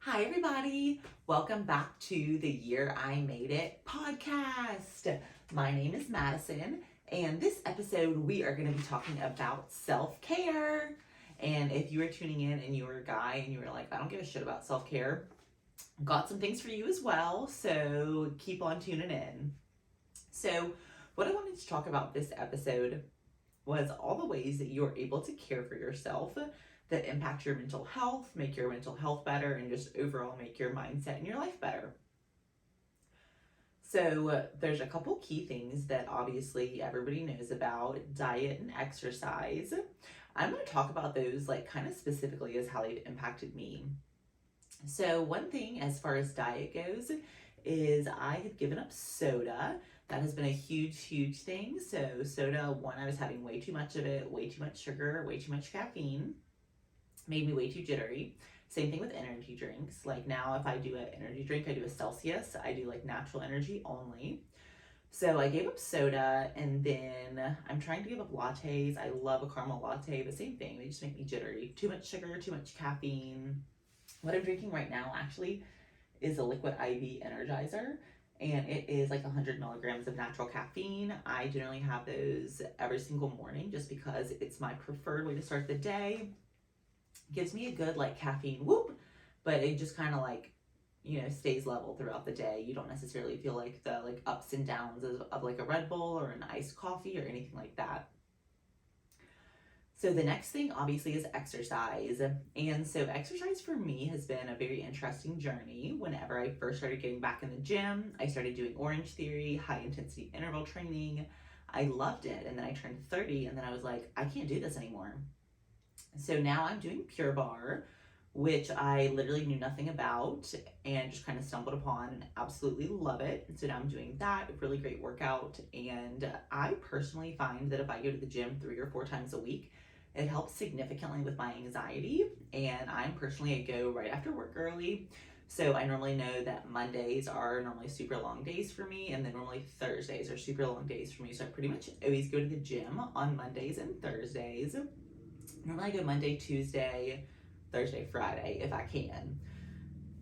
Hi, everybody. Welcome back to the Year I Made It podcast. My name is Madison, and this episode we are going to be talking about self care. And if you were tuning in and you were a guy and you were like, I don't give a shit about self care, got some things for you as well. So keep on tuning in. So, what I wanted to talk about this episode was all the ways that you're able to care for yourself that impact your mental health, make your mental health better, and just overall make your mindset and your life better. So, there's a couple key things that obviously everybody knows about: diet and exercise. I'm going to talk about those like kind of specifically as how they've impacted me. So, one thing as far as diet goes is I had given up soda. That has been a huge thing. So, soda, one, I was having way too much of it, way too much sugar, way too much caffeine, made me way too jittery. Same thing with energy drinks. Like now, if I do an energy drink, I do a Celsius. I do like natural energy only. So I gave up soda, and then I'm trying to give up lattes. I love a caramel latte, but same thing. They just make me jittery. Too much sugar, too much caffeine. What I'm drinking right now actually is a Liquid IV Energizer, and it is like 100 milligrams of natural caffeine. I generally have those every single morning just because it's my preferred way to start the day. Gives me a good like caffeine whoop, but it just kind of like, stays level throughout the day. You don't necessarily feel like the like ups and downs of like a Red Bull or an iced coffee or anything like that. So the next thing obviously is exercise. And so exercise for me has been a very interesting journey. Whenever I first started getting back in the gym, I started doing Orange Theory, high intensity interval training. I loved it. And then I turned 30 and then I was like, I can't do this anymore. So now I'm doing Pure Barre, which I literally knew nothing about and just kind of stumbled upon and absolutely love it. And so now I'm doing that, really great workout. And I personally find that if I go to the gym 3 or 4 times a week, it helps significantly with my anxiety. And I'm personally a go right after work early. So I normally know that Mondays are normally super long days for me, and then normally Thursdays are super long days for me. So I pretty much always go to the gym on Mondays and Thursdays. Normally I go Monday, Tuesday, Thursday, Friday if I can.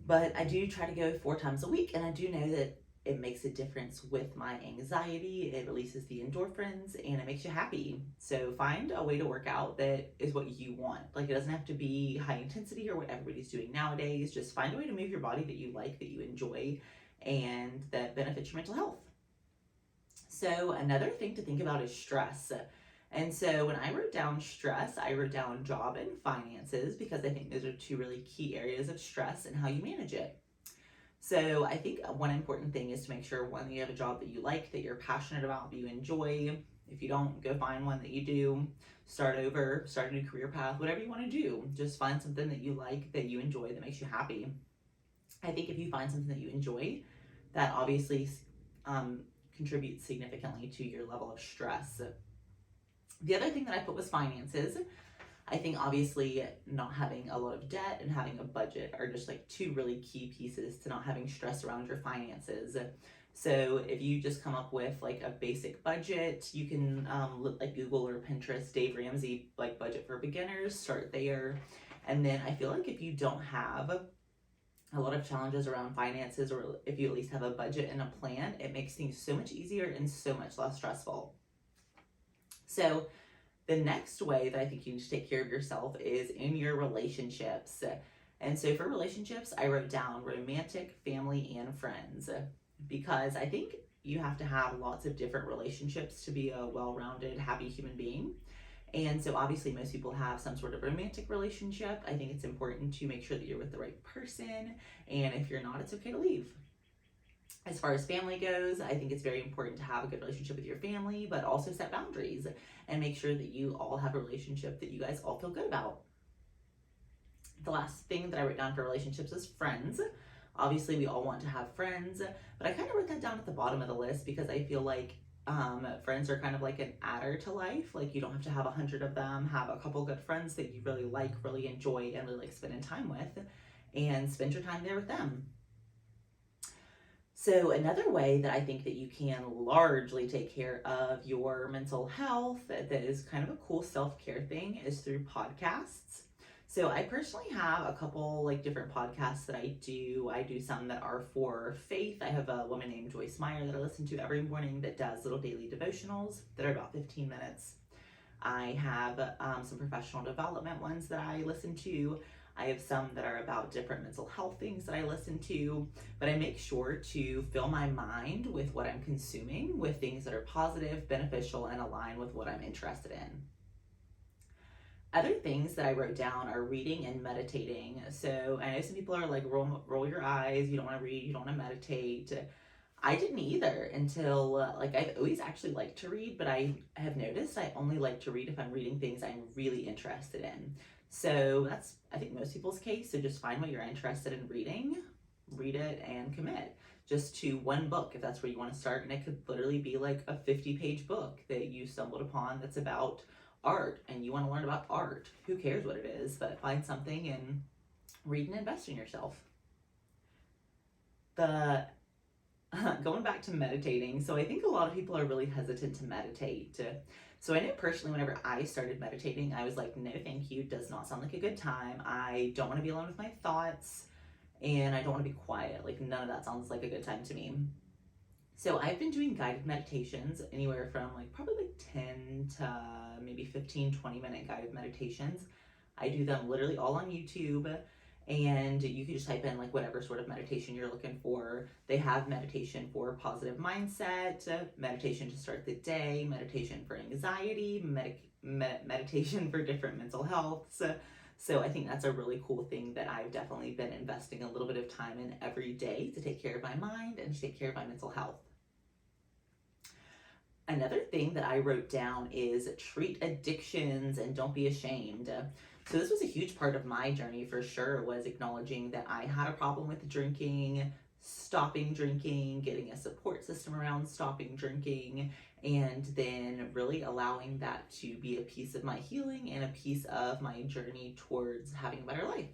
But I do try to go 4 times a week, and I do know that it makes a difference with my anxiety. It releases the endorphins and it makes you happy. So find a way to work out that is what you want. Like, it doesn't have to be high intensity or what everybody's doing nowadays. Just find a way to move your body that you like, that you enjoy, and that benefits your mental health. So another thing to think about is stress. And so when I wrote down stress, I wrote down job and finances because I think those are 2 really key areas of stress and how you manage it. So I think one important thing is to make sure, one, that you have a job that you like, that you're passionate about, that you enjoy. If you don't, go find one that you do. Start over, start a new career path, whatever you want to do. Just find something that you like, that you enjoy, that makes you happy. I think if you find something that you enjoy, that obviously contributes significantly to your level of stress. The other thing that I put was finances. I think obviously not having a lot of debt and having a budget are just like 2 really key pieces to not having stress around your finances. So if you just come up with like a basic budget, you can like Google or Pinterest Dave Ramsey like budget for beginners, start there. And then I feel like if you don't have a lot of challenges around finances, or if you at least have a budget and a plan, it makes things so much easier and so much less stressful. So the next way that I think you need to take care of yourself is in your relationships. And so for relationships, I wrote down romantic, family, and friends, because I think you have to have lots of different relationships to be a well-rounded, happy human being. And so obviously most people have some sort of romantic relationship. I think it's important to make sure that you're with the right person. And if you're not, it's okay to leave. As far as family goes, I think it's very important to have a good relationship with your family, but also set boundaries and make sure that you all have a relationship that you guys all feel good about. The last thing that I wrote down for relationships is friends. Obviously, we all want to have friends, but I kind of wrote that down at the bottom of the list because I feel like friends are kind of like an adder to life. Like, you don't have to have 100 of them. Have a couple good friends that you really like, really enjoy, and really like spending time with, and spend your time there with them. So another way that I think that you can largely take care of your mental health that is kind of a cool self-care thing is through podcasts. So I personally have a couple like different podcasts that I do. I do some that are for faith. I have a woman named Joyce Meyer that I listen to every morning that does little daily devotionals that are about 15 minutes. I have some professional development ones that I listen to. I have some that are about different mental health things that I listen to, but I make sure to fill my mind with what I'm consuming with things that are positive, beneficial, and align with what I'm interested in. Other things that I wrote down are reading and meditating. So I know some people are like, roll your eyes, you don't want to read, you don't want to meditate. I didn't either until like I've always actually liked to read, but I have noticed I only like to read if I'm reading things I'm really interested in. So that's, I think, most people's case. So just find what you're interested in reading, read it, and commit just to one book if that's where you want to start. And it could literally be like a 50-page book that you stumbled upon that's about art and you want to learn about art. Who cares what it is, but find something and read and invest in yourself. The Going back to meditating, so I think a lot of people are really hesitant to meditate. So I know personally, whenever I started meditating, I was like, no, thank you. Does not sound like a good time. I don't want to be alone with my thoughts, and I don't want to be quiet. Like, none of that sounds like a good time to me. So I've been doing guided meditations anywhere from like probably like 10 to maybe 15, 20-minute guided meditations. I do them literally all on YouTube, and you can just type in like whatever sort of meditation you're looking for. They have meditation for positive mindset, meditation to start the day, meditation for anxiety, meditation for different mental health. So I think that's a really cool thing that I've definitely been investing a little bit of time in every day to take care of my mind and to take care of my mental health. Another thing that I wrote down is treat addictions and don't be ashamed. So this was a huge part of my journey for sure, was acknowledging that I had a problem with drinking, stopping drinking, getting a support system around stopping drinking, and then really allowing that to be a piece of my healing and a piece of my journey towards having a better life.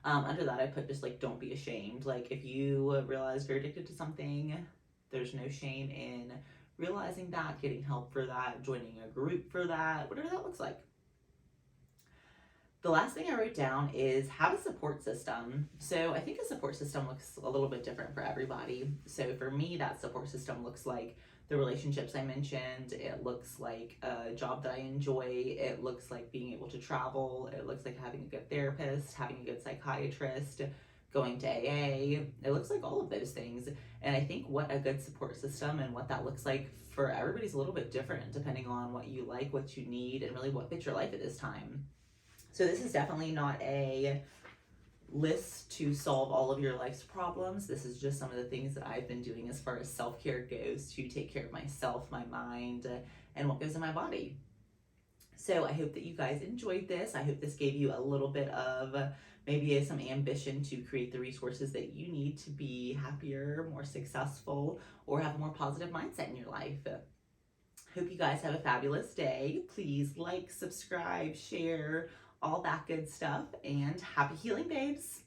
Under that, I put just like, don't be ashamed. Like, if you realize you're addicted to something, there's no shame in realizing that, getting help for that, joining a group for that, whatever that looks like. The last thing I wrote down is have a support system. So I think a support system looks a little bit different for everybody. So for me, that support system looks like the relationships I mentioned. It looks like a job that I enjoy. It looks like being able to travel. It looks like having a good therapist, having a good psychiatrist, going to AA. It looks like all of those things. And I think what a good support system and what that looks like for everybody's a little bit different depending on what you like, what you need, and really what fits your life at this time. So this is definitely not a list to solve all of your life's problems. This is just some of the things that I've been doing as far as self-care goes to take care of myself, my mind, and what goes in my body. So I hope that you guys enjoyed this. I hope this gave you a little bit of maybe some ambition to create the resources that you need to be happier, more successful, or have a more positive mindset in your life. Hope you guys have a fabulous day. Please like, subscribe, share, all that good stuff, and happy healing, babes.